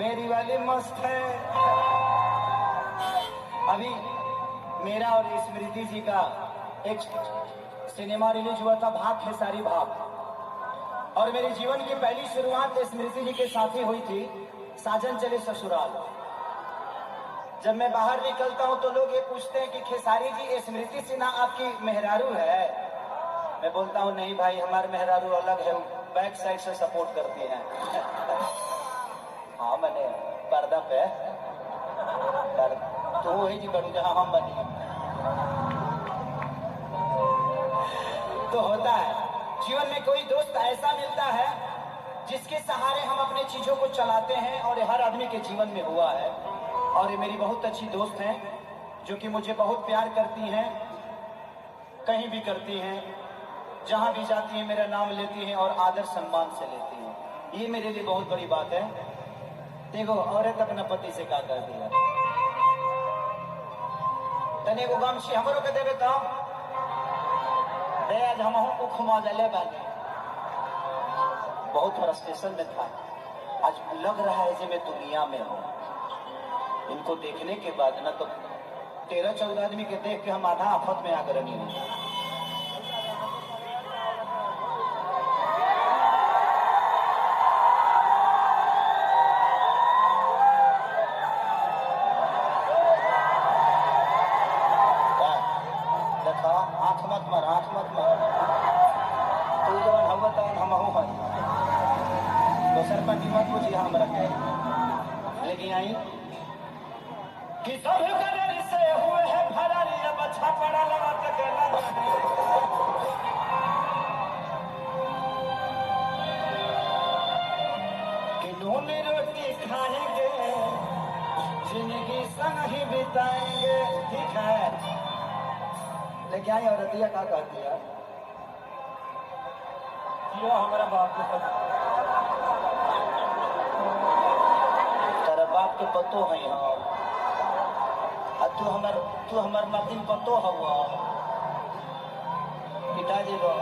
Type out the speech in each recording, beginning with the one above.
मेरी वाली मस्त है। अभी मेरा और स्मृति जी का एक सिनेमा रिलीज हुआ था, भाग खेसारी भाग, और मेरे जीवन की पहली शुरुआत स्मृति जी के साथ ही हुई थी, साजन चले ससुराल। जब मैं बाहर निकलता हूं तो लोग ये पूछते हैं कि खेसारी जी स्मृति सिन्हा आपकी मेहरारू है? मैं बोलता हूं नहीं भाई, हमारे मेहरारू अलग है, बैक साइड से सपोर्ट करती हैं। हाँ मैंने पर्दा पे तो वही जी करूँ जहाँ हम बनी। तो होता है जीवन में कोई दोस्त ऐसा मिलता है जिसके सहारे हम अपने चीजों को चलाते हैं, और हर आदमी के जीवन में हुआ है। और ये मेरी बहुत अच्छी दोस्त हैं जो कि मुझे बहुत प्यार करती हैं, कहीं भी करती हैं, जहां भी जाती हैं मेरा नाम लेती हैं और आदर सम्मान से लेती हैं। ये मेरे लिए बहुत बड़ी बात है। देखो औरत अपना पति से क्या कर दिया, तने को गम से हमरो के देवे तो दे, आज हम को खुमा जले बानी। बहुत फ्रस्ट्रेशन में था, आज लग रहा है कि मैं दुनिया में हूँ। इनको देखने के बाद ना तो 13-14 आदमी के देख के हम आधा आफत में आकर नहीं हुए। देखा आंख मत मार, आंख मत मार, तू जवन हम बताओ हम हूँ दोसर पार्टी मत पूछिए हम रखे। लेकिन आई कि सब कदर से हुए हैं फरारी, अब अच्छा पड़ा लगा तक कि नून रोटी खाएंगे, जिंदगी संग ही बिताएंगे। ठीक है, लेकिन आई औरतिया क्या कहती है, यो हमारा बाप के पतो, तेरा बाप के पतो है यहाँ, तू हमार नातिन पतो हवा पिता जी गो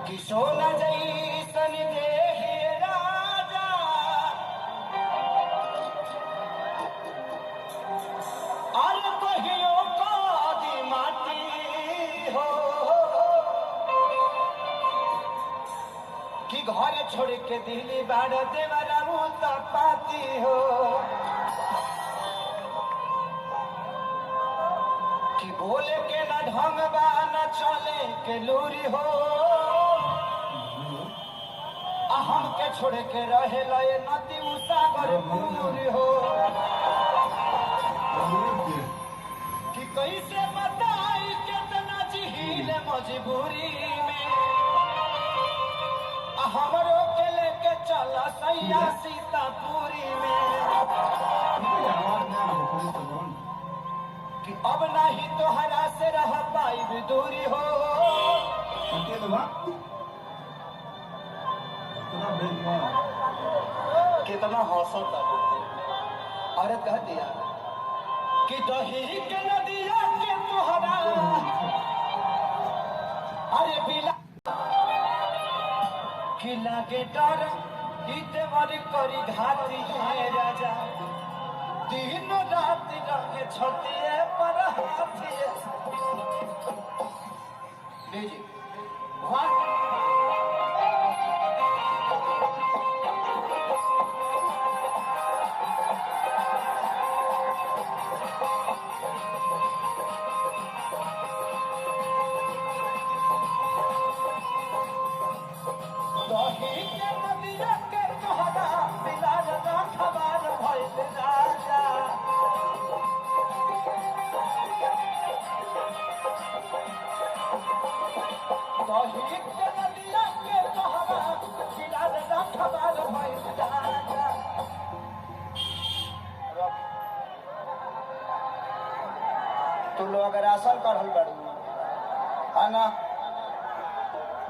कि सोना जैसन देहि राजा, और कहियो कादी माटी हो, कि घर छोड़ के दिल्ली बाड़ देवरा पाती हो, कि बोले के न ढंग बा न चले के लूरी हो, हम के छोड़ के रहे लए नदी सागर पूरी हो, कि कैसे बताई कितना जिहिल मजबूरी में, हमरो के लेके चला सैया सीतापुरी में, कि अब नहीं तो हरा से रह पाई दूरी हो। कितना हौसला औरत कह दिया कि दही के नदिया के तुहरा, अरे बिला कि लागे डर इतवर करी घाती है राजा, दिन रात रखे छतिए पर हाथिए। लीजिए दही के नदिया के तोहरा बिलाज ना खबर भइल राजा, दही के नदिया के तोहरा बिलाज ना खबर भइल राजा। तू लोग अगर आसन पढ़ल बड़ू है ना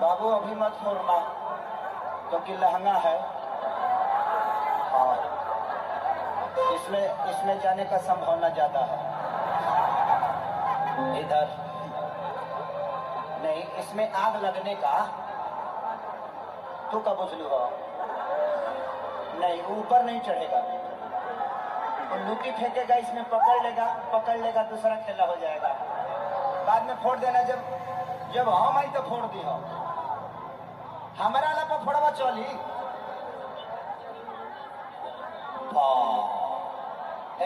बाबू, अभी मत छोड़ना क्योंकि लहंगा है, और इसमें जाने का संभावना ज्यादा है। इधर नहीं, इसमें आग लगने का तू का बुझलू हो, नहीं, ऊपर नहीं चढ़ेगा। लुकी फेंकेगा, इसमें पकड़ लेगा, दूसरा खेला हो जाएगा। बाद में फोड़ देना, जब हम आई तो फोड़ दी हो। हमारा ला पर फोड़वा चली।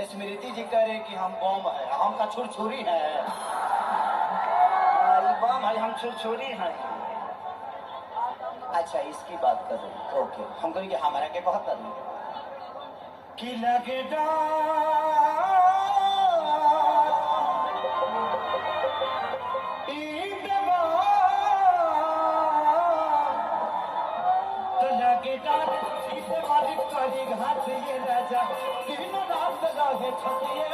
स्मृति जी कह रहे कि हम बम है, हम का छुरछुरी है। बम है, हम छुरछुरी हैं। अच्छा, इसकी बात कर रहे हैं। ओके, हम कहेंगे हमारा के बहुत करना कि लगे घाट ये राजा दिन रात रहे छतिए